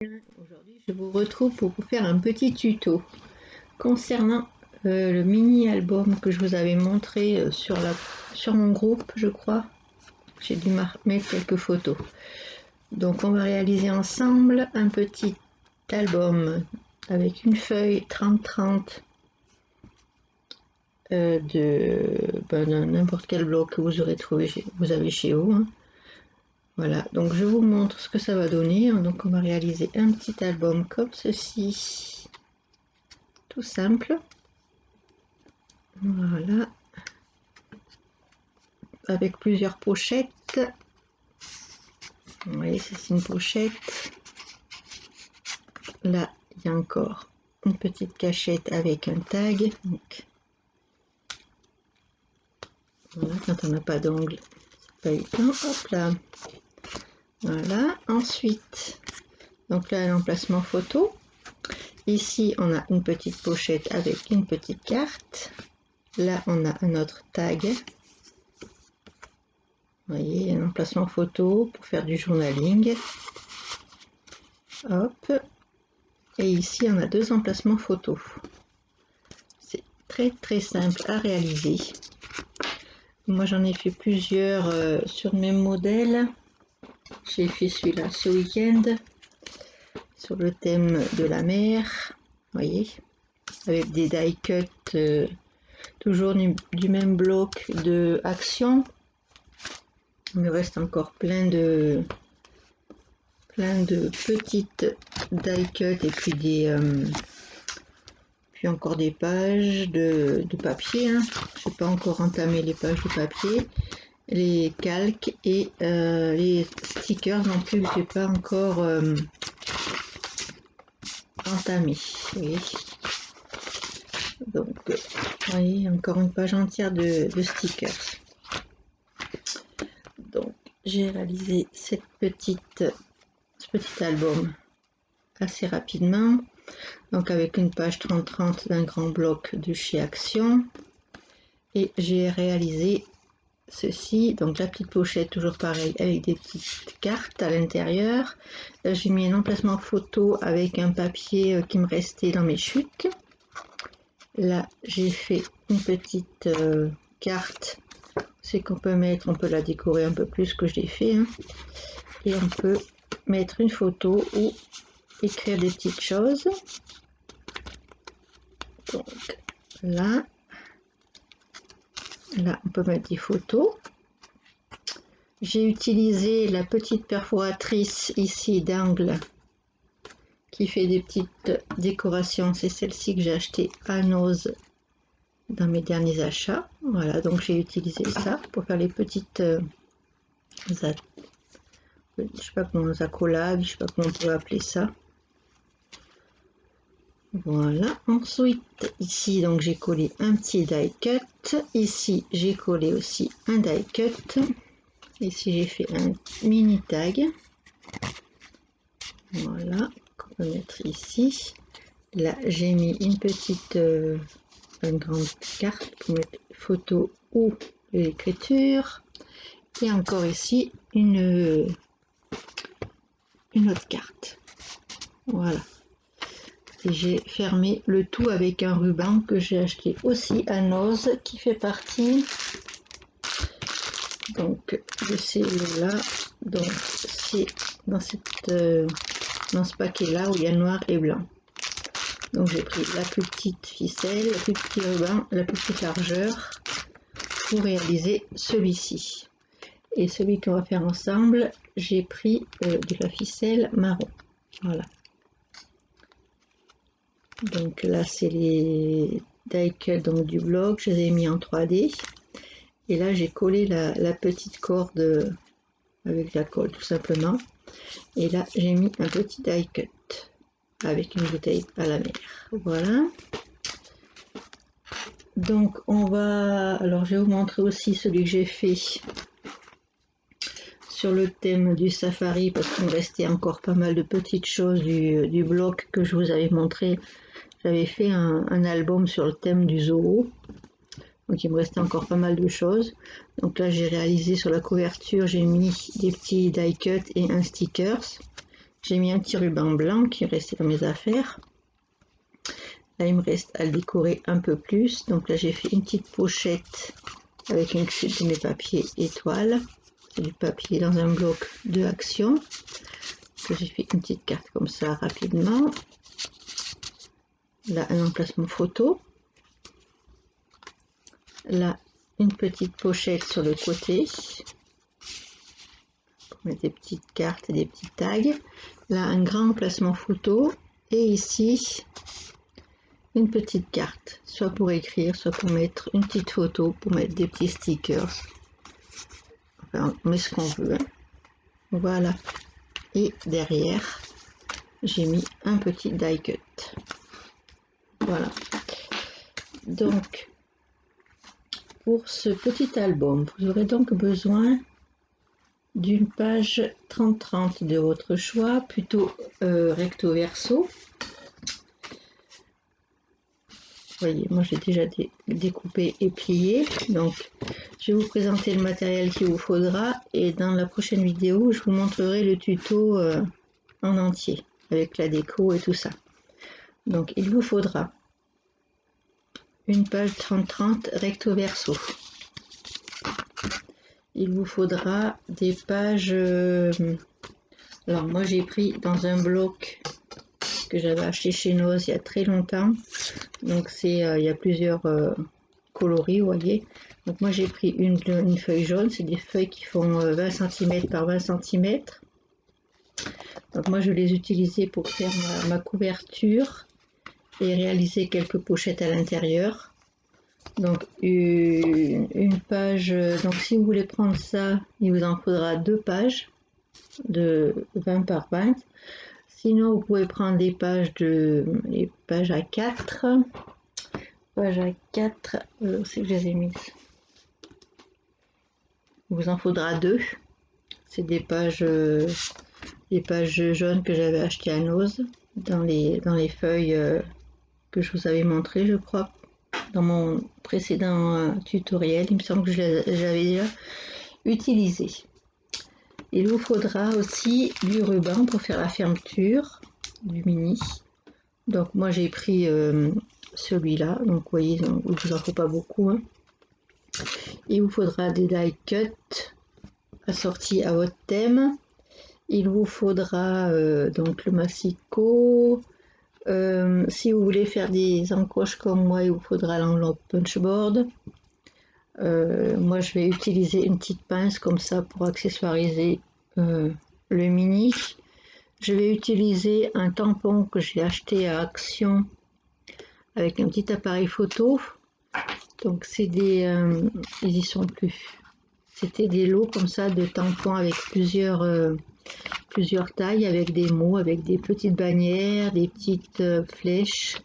Aujourd'hui, je vous retrouve pour vous faire un petit tuto concernant le mini album que je vous avais montré sur mon groupe, je crois. J'ai dû mettre quelques photos. Donc on va réaliser ensemble un petit album avec une feuille 30-30 de n'importe quel bloc que vous aurez trouvé, vous avez chez vous. Hein. Voilà, donc je vous montre ce que ça va donner. Donc on va réaliser un petit album comme ceci, tout simple. Voilà, avec plusieurs pochettes. Vous voyez, c'est une pochette. Là, il y a encore une petite cachette avec un tag. Donc, voilà, quand on n'a pas d'ongle, c'est pas évident. Hop là. Voilà, ensuite, donc là, l'emplacement photo. Ici, on a une petite pochette avec une petite carte. Là, on a un autre tag. Vous voyez, un emplacement photo pour faire du journaling. Hop. Et ici, on a deux emplacements photos. C'est très simple à réaliser. Moi, j'en ai fait plusieurs sur le même modèle. J'ai fait celui-là ce week-end sur le thème de la mer. Vous voyez, avec des die cuts toujours du même bloc de action. Il me reste encore plein de petites die cuts et puis encore des pages de papier. Hein. Je n'ai pas encore entamé les pages de papier, les calques et les stickers non plus, je n'ai pas encore entamé. Oui. Donc, vous voyez, encore une page entière de stickers. Donc, j'ai réalisé ce petit album assez rapidement. Donc avec une page 30-30 d'un grand bloc de chez Action. Et j'ai réalisé ceci, donc la petite pochette toujours pareil avec des petites cartes à l'intérieur. Là j'ai mis un emplacement photo avec un papier qui me restait dans mes chutes. Là j'ai fait une petite carte, c'est qu'on peut mettre, on peut la décorer un peu plus que je l'ai fait. Hein. Et on peut mettre une photo ou écrire des petites choses. Donc là, on peut mettre des photos. J'ai utilisé la petite perforatrice ici d'angle qui fait des petites décorations. C'est celle-ci que j'ai acheté à Nose dans mes derniers achats. Voilà, donc j'ai utilisé ça pour faire les petites je sais pas comment, accolades, je sais pas comment on peut appeler ça. Voilà, ensuite ici donc j'ai collé un petit die cut, ici j'ai collé aussi un die cut, ici j'ai fait un mini tag, voilà, qu'on peut mettre ici. Là j'ai mis une petite, une grande carte pour mettre photo ou l'écriture, et encore ici une autre carte, voilà. Et j'ai fermé le tout avec un ruban que j'ai acheté aussi à Nose qui fait partie donc de ces lots là. Donc c'est dans ce paquet là où il y a noir et blanc. Donc j'ai pris la plus petite ficelle, le plus petit ruban, la plus petite largeur pour réaliser celui-ci. Et celui qu'on va faire ensemble, j'ai pris de la ficelle marron. Voilà. Donc là c'est les die cuts donc du bloc, je les ai mis en 3D et là j'ai collé la petite corde avec la colle tout simplement, et là j'ai mis un petit die cut avec une bouteille à la mer. Voilà, donc alors je vais vous montrer aussi celui que j'ai fait sur le thème du safari parce qu'il me restait encore pas mal de petites choses du bloc que je vous avais montré. J'avais fait un album sur le thème du zoo, donc il me restait encore pas mal de choses. Donc là j'ai réalisé sur la couverture, j'ai mis des petits die cuts et un stickers. j'ai mis un petit ruban blanc qui restait dans mes affaires. Là, il me reste à le décorer un peu plus. Donc là, j'ai fait une petite pochette avec une chute de mes papiers étoiles. C'est du papier dans un bloc de Action. J'ai fait une petite carte comme ça rapidement. Là, un emplacement photo. Là, une petite pochette sur le côté. Pour mettre des petites cartes et des petits tags. Là, un grand emplacement photo. Et ici, une petite carte, soit pour écrire, soit pour mettre une petite photo, pour mettre des petits stickers. Enfin, on met ce qu'on veut. Hein. Voilà. Et derrière, j'ai mis un petit die cut. Voilà. Donc, pour ce petit album, vous aurez donc besoin d'une page 30-30 de votre choix, plutôt recto verso. Vous voyez, moi j'ai déjà découpé et plié. Donc, je vais vous présenter le matériel qu'il vous faudra et dans la prochaine vidéo, je vous montrerai le tuto en entier avec la déco et tout ça. Donc, il vous faudra une page 30-30 recto verso. Il vous faudra des pages. Alors, moi j'ai pris dans un bloc que j'avais acheté chez Noz il y a très longtemps. Donc c'est il y a plusieurs coloris, vous voyez. Donc moi j'ai pris une feuille jaune, c'est des feuilles qui font 20 cm par 20 cm. Donc moi je vais les utiliser pour faire ma couverture et réaliser quelques pochettes à l'intérieur. Donc une page, donc si vous voulez prendre ça, il vous en faudra 2 pages de 20 par 20. Sinon, vous pouvez prendre les pages à 4. Page à 4, c'est que je les ai mises. Il vous en faudra 2. C'est des pages jaunes que j'avais achetées à Noz dans les feuilles que je vous avais montré, je crois, dans mon précédent tutoriel. Il me semble que j'avais déjà utilisé. Il vous faudra aussi du ruban pour faire la fermeture du mini. Donc moi j'ai pris celui-là, donc vous voyez, il ne vous en faut pas beaucoup. Hein. Il vous faudra des die cut assortis à votre thème. Il vous faudra donc le massicot. Si vous voulez faire des encoches comme moi, il vous faudra l'enveloppe punchboard. Moi je vais utiliser une petite pince comme ça pour accessoiriser le mini. Je vais utiliser un tampon que j'ai acheté à Action avec un petit appareil photo. Donc c'est ils y sont plus. C'était des lots comme ça de tampons avec plusieurs tailles, avec des mots, avec des petites bannières, des petites flèches.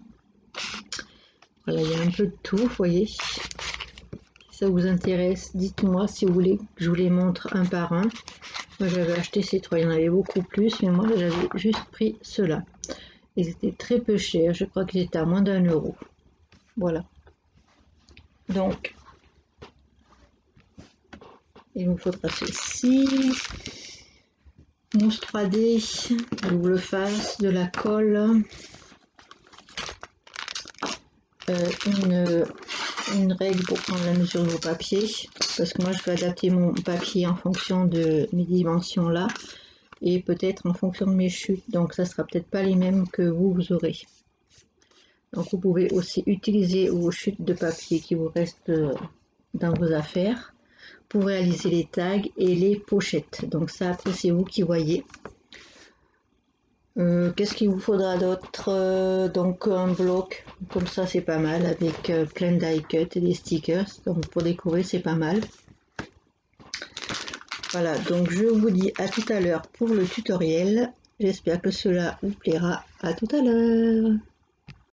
Voilà, il y a un peu de tout, vous voyez. Si ça vous intéresse, dites-moi si vous voulez que je vous les montre un par un. Moi j'avais acheté ces 3, il y en avait beaucoup plus, mais moi j'avais juste pris ceux-là. Ils étaient très peu chers, je crois qu'ils étaient à moins d'1 euro. Voilà. Donc, il vous faudra ceci. Mousse 3D, double face, de la colle. Une règle pour prendre la mesure de vos papiers, parce que moi je vais adapter mon papier en fonction de mes dimensions là et peut-être en fonction de mes chutes, donc ça sera peut-être pas les mêmes que vous aurez. Donc vous pouvez aussi utiliser vos chutes de papier qui vous restent dans vos affaires pour réaliser les tags et les pochettes. Donc ça après c'est vous qui voyez. Qu'est-ce qu'il vous faudra d'autre? Donc un bloc, comme ça c'est pas mal, avec plein de die cut et des stickers, donc pour décorer c'est pas mal. Voilà, donc je vous dis à tout à l'heure pour le tutoriel, j'espère que cela vous plaira, à tout à l'heure.